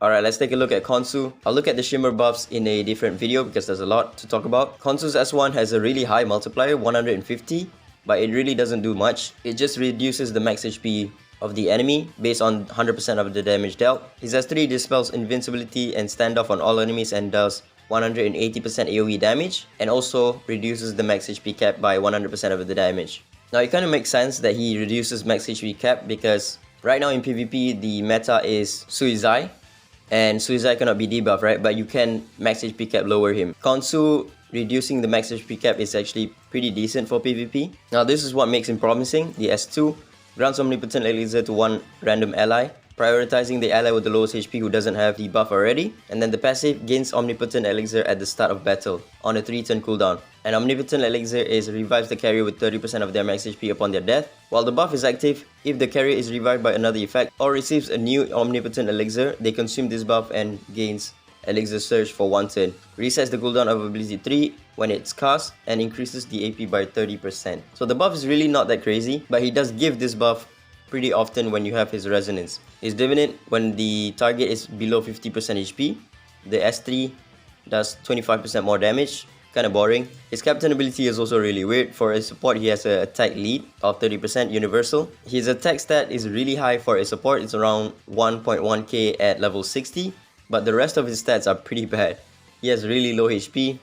Alright, let's take a look at Khonsu. I'll look at the shimmer buffs in a different video because there's a lot to talk about. Khonsu's S1 has a really high multiplier, 150, but it really doesn't do much. It just reduces the max HP of the enemy based on 100% of the damage dealt. His S3 dispels invincibility and standoff on all enemies and does 180% AoE damage, and also reduces the max HP cap by 100% of the damage. Now it kind of makes sense that he reduces max HP cap because right now in PvP the meta is Suizai, and Suizai cannot be debuffed, right? But you can max HP cap lower him. Khonsu reducing the max HP cap is actually pretty decent for PvP. Now this is what makes him promising. The S2 grants Omnipotent Elixir to one random ally, prioritizing the ally with the lowest HP who doesn't have the buff already. And then the passive gains Omnipotent Elixir at the start of battle on a 3-turn cooldown. And Omnipotent Elixir revives the carrier with 30% of their max HP upon their death. While the buff is active, if the carrier is revived by another effect or receives a new Omnipotent Elixir, they consume this buff and gains Elixir Surge for 1 turn. Resets the cooldown of ability 3 when it's cast and increases the AP by 30%. So the buff is really not that crazy, but he does give this buff pretty often when you have his resonance. His dividend, when the target is below 50% HP, the S3 does 25% more damage. Kinda boring. His captain ability is also really weird. For a support, he has an attack lead of 30% universal. His attack stat is really high for a support. It's around 1.1k at level 60, but the rest of his stats are pretty bad. He has really low HP.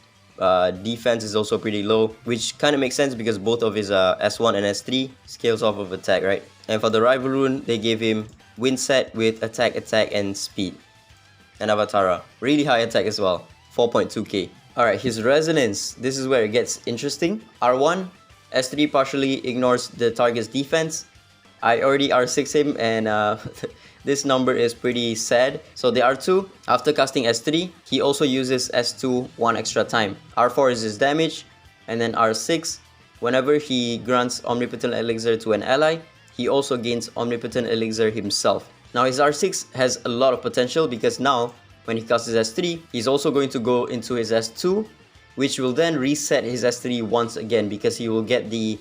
Defense is also pretty low, which kind of makes sense because both of his S1 and S3 scales off of attack, right? And for the rival rune, they gave him wind set with attack, and speed. And Avatara, really high attack as well, 4.2k. Alright, his resonance, this is where it gets interesting. R1, S3 partially ignores the target's defense. I already R6 him and this number is pretty sad. So the R2, after casting S3, he also uses S2 one extra time. R4 is his damage, and then R6, whenever he grants Omnipotent Elixir to an ally, he also gains Omnipotent Elixir himself. Now his R6 has a lot of potential because now, when he casts his S3, he's also going to go into his S2, which will then reset his S3 once again because he will get the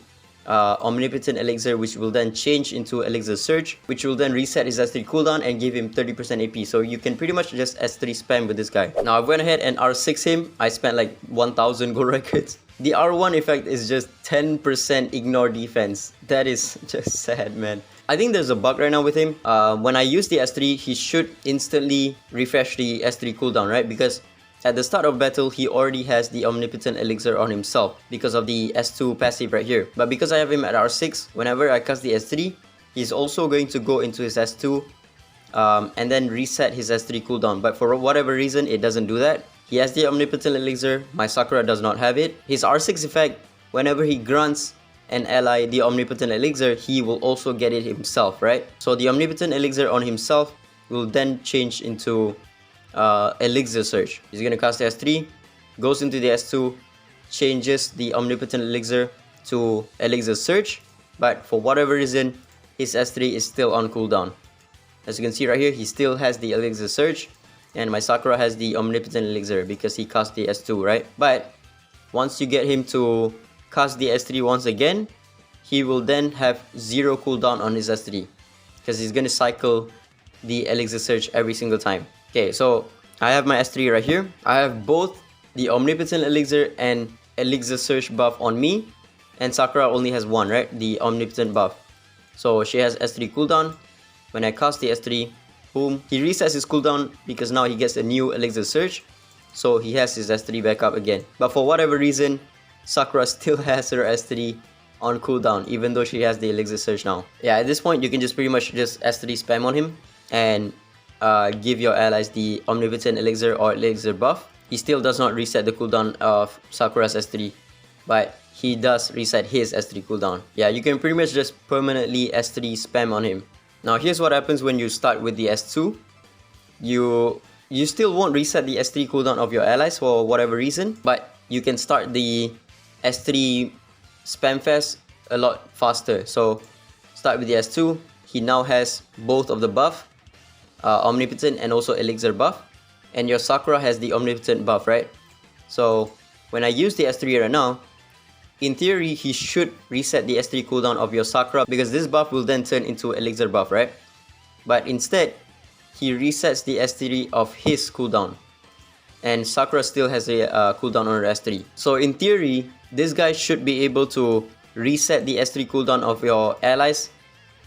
Omnipotent Elixir, which will then change into Elixir Surge, which will then reset his S3 cooldown and give him 30% AP. So you can pretty much just S3 spam with this guy. Now I went ahead and R6 him. I spent like 1000 gold records. The R1 effect is just 10% ignore defense. That is just sad, man. I think there's a bug right now with him. When I use the S3, he should instantly refresh the S3 cooldown, right? Because at the start of battle, he already has the Omnipotent Elixir on himself because of the S2 passive right here. But because I have him at R6, whenever I cast the S3, he's also going to go into his S2 and then reset his S3 cooldown. But for whatever reason, it doesn't do that. He has the Omnipotent Elixir, my Sakura does not have it. His R6 effect, whenever he grants an ally the Omnipotent Elixir, he will also get it himself, right? So the Omnipotent Elixir on himself will then change into Elixir Surge. He's gonna cast the S3, goes into the S2, changes the Omnipotent Elixir to Elixir Surge, but for whatever reason, his S3 is still on cooldown. As you can see right here, he still has the Elixir Surge, and my Sakura has the Omnipotent Elixir because he cast the S2, right? But once you get him to cast the S3 once again, he will then have 0 cooldown on his S3 because he's gonna cycle the Elixir Surge every single time. Okay, so I have my S3 right here. I have both the Omnipotent Elixir and Elixir Surge buff on me, and Sakura only has one, right? The Omnipotent buff. So she has S3 cooldown. When I cast the S3, boom, he resets his cooldown because now he gets a new Elixir Surge. So he has his S3 back up again. But for whatever reason, Sakura still has her S3 on cooldown even though she has the Elixir Surge now. Yeah, at this point you can just pretty much just S3 spam on him and give your allies the Omnipotent Elixir or Elixir buff. He still does not reset the cooldown of Sakura's S3, but he does reset his S3 cooldown. Yeah, you can pretty much just permanently S3 spam on him. Now here's what happens when you start with the S2. You still won't reset the S3 cooldown of your allies for whatever reason, but you can start the S3 spam fest a lot faster. So start with the S2. He now has both of the buff, Omnipotent and also Elixir buff, and your Sakura has the Omnipotent buff, right? So when I use the S3 right now, in theory he should reset the S3 cooldown of your Sakura because this buff will then turn into Elixir buff, right? But instead he resets the S3 of his cooldown. And Sakura still has a cooldown on her S3. So in theory, this guy should be able to reset the S3 cooldown of your allies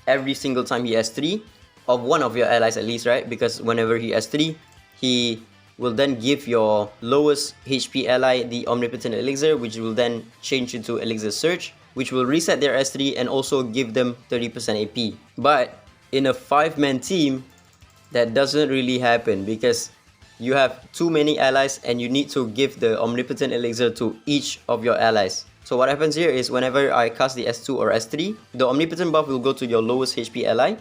every single time he S3, of one of your allies at least, right? Because whenever he S3, he will then give your lowest HP ally the Omnipotent Elixir, which will then change into Elixir Surge, which will reset their S3 and also give them 30% AP. But in a 5-man team, that doesn't really happen because you have too many allies and you need to give the Omnipotent Elixir to each of your allies. So what happens here is whenever I cast the S2 or S3, the Omnipotent buff will go to your lowest HP ally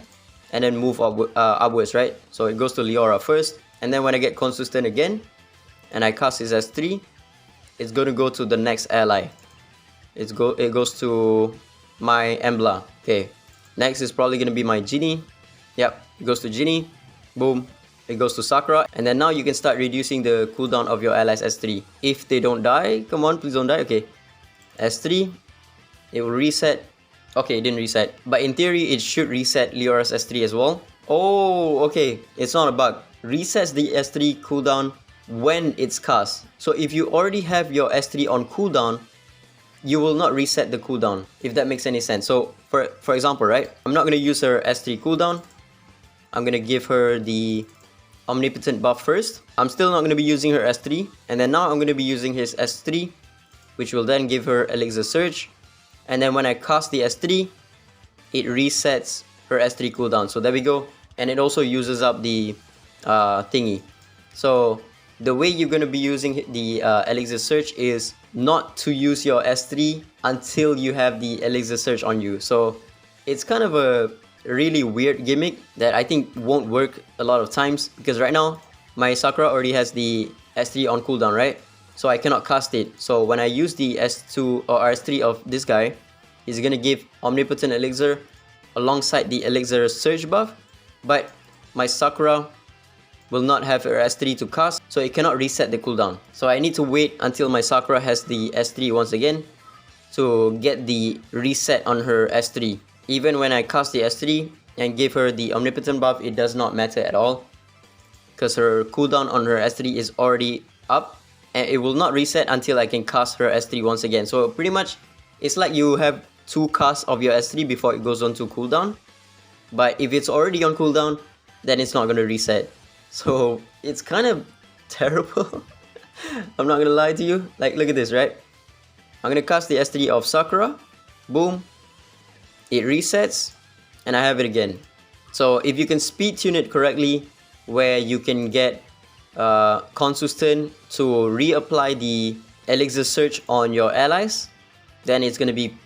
and then move upwards, right? So it goes to Leora first, and then when I get Khonsu's turn again and I cast his S3, it's going to go to the next ally. It goes to my Embla. Okay, next is probably going to be my Genie. Yep, it goes to Genie. Boom. It goes to Sakura, and then now you can start reducing the cooldown of your allies S3. If they don't die, come on, please don't die. Okay, S3, it will reset. Okay, it didn't reset, but in theory it should reset Leora's S3 as well. Oh, okay, it's not a bug. Resets the S3 cooldown when it's cast. So if you already have your S3 on cooldown, you will not reset the cooldown, if that makes any sense. So for example, right, I'm not going to use her S3 cooldown. I'm going to give her the Omnipotent buff first. I'm still not going to be using her S3, and then now I'm going to be using his S3, which will then give her Elixir Surge. And then when I cast the S3, it resets her S3 cooldown. So there we go. And it also uses up the thingy. So the way you're going to be using the Elixir Surge is not to use your S3 until you have the Elixir Surge on you. So it's kind of a really weird gimmick that I think won't work a lot of times, because right now my Sakura already has the S3 on cooldown, right? So I cannot cast it. So when I use the S2 or S3 of this guy, he's gonna give Omnipotent Elixir alongside the Elixir Surge buff, but my Sakura will not have her S3 to cast, so it cannot reset the cooldown. So I need to wait until my Sakura has the S3 once again to get the reset on her S3. Even when I cast the S3 and give her the Omnipotent buff, it does not matter at all, because her cooldown on her S3 is already up, and it will not reset until I can cast her S3 once again. So pretty much, it's like you have 2 casts of your S3 before it goes on to cooldown. But if it's already on cooldown, then it's not going to reset. So it's kind of terrible. I'm not going to lie to you. Like, look at this, right? I'm going to cast the S3 of Sakura. Boom. It resets, and I have it again. So if you can speed tune it correctly, where you can get Khonsu's turn to reapply the Elixir Surge on your allies, then it's going to be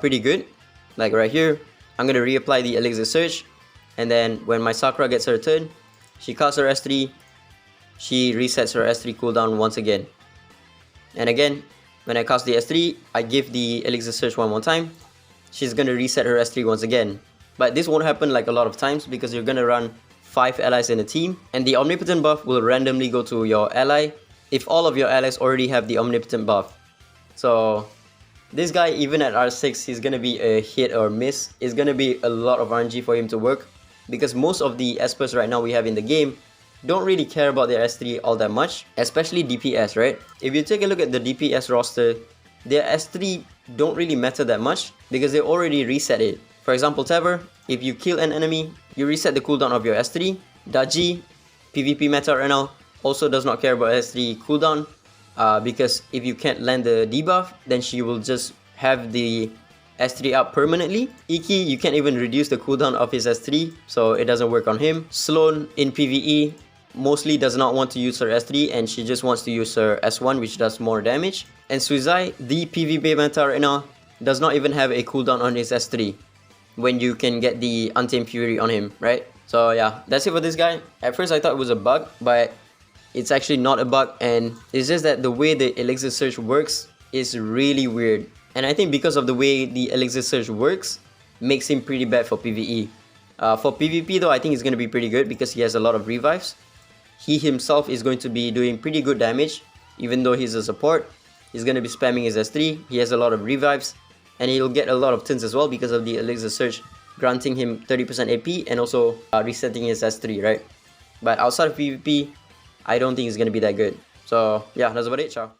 pretty good. Like right here, I'm going to reapply the Elixir Surge, and then when my Sakura gets her turn, she casts her S3, she resets her S3 cooldown once again. And again, when I cast the S3, I give the Elixir Surge one more time. She's going to reset her S3 once again. But this won't happen like a lot of times, because you're going to run 5 allies in a team, and the Omnipotent buff will randomly go to your ally if all of your allies already have the Omnipotent buff. So this guy, even at R6, he's going to be a hit or miss. It's going to be a lot of RNG for him to work, because most of the Espers right now we have in the game don't really care about their S3 all that much, especially DPS, right? If you take a look at the DPS roster, their S3 don't really matter that much, because they already reset it. For example, Taver, if you kill an enemy, you reset the cooldown of your S3. Daji, PvP meta right now, also does not care about S3 cooldown, because if you can't land the debuff, then she will just have the S3 up permanently. Iki, you can't even reduce the cooldown of his S3, so it doesn't work on him. Sloan in PvE mostly does not want to use her S3, and she just wants to use her S1, which does more damage. And Suizai, the PvP meta right now, does not even have a cooldown on his S3 when you can get the Untamed Fury on him, right? So yeah, that's it for this guy. At first I thought it was a bug, but it's actually not a bug, and it's just that the way the Elixir Surge works is really weird. And I think because of the way the Elixir Surge works, makes him pretty bad for PvE. For PvP though, I think he's going to be pretty good, because he has a lot of revives. He himself is going to be doing pretty good damage, even though he's a support. He's going to be spamming his S3, he has a lot of revives, and he'll get a lot of turns as well because of the Elixir Surge granting him 30% AP and also resetting his S3, right? But outside of PvP, I don't think it's gonna be that good. So yeah, that's about it. Ciao.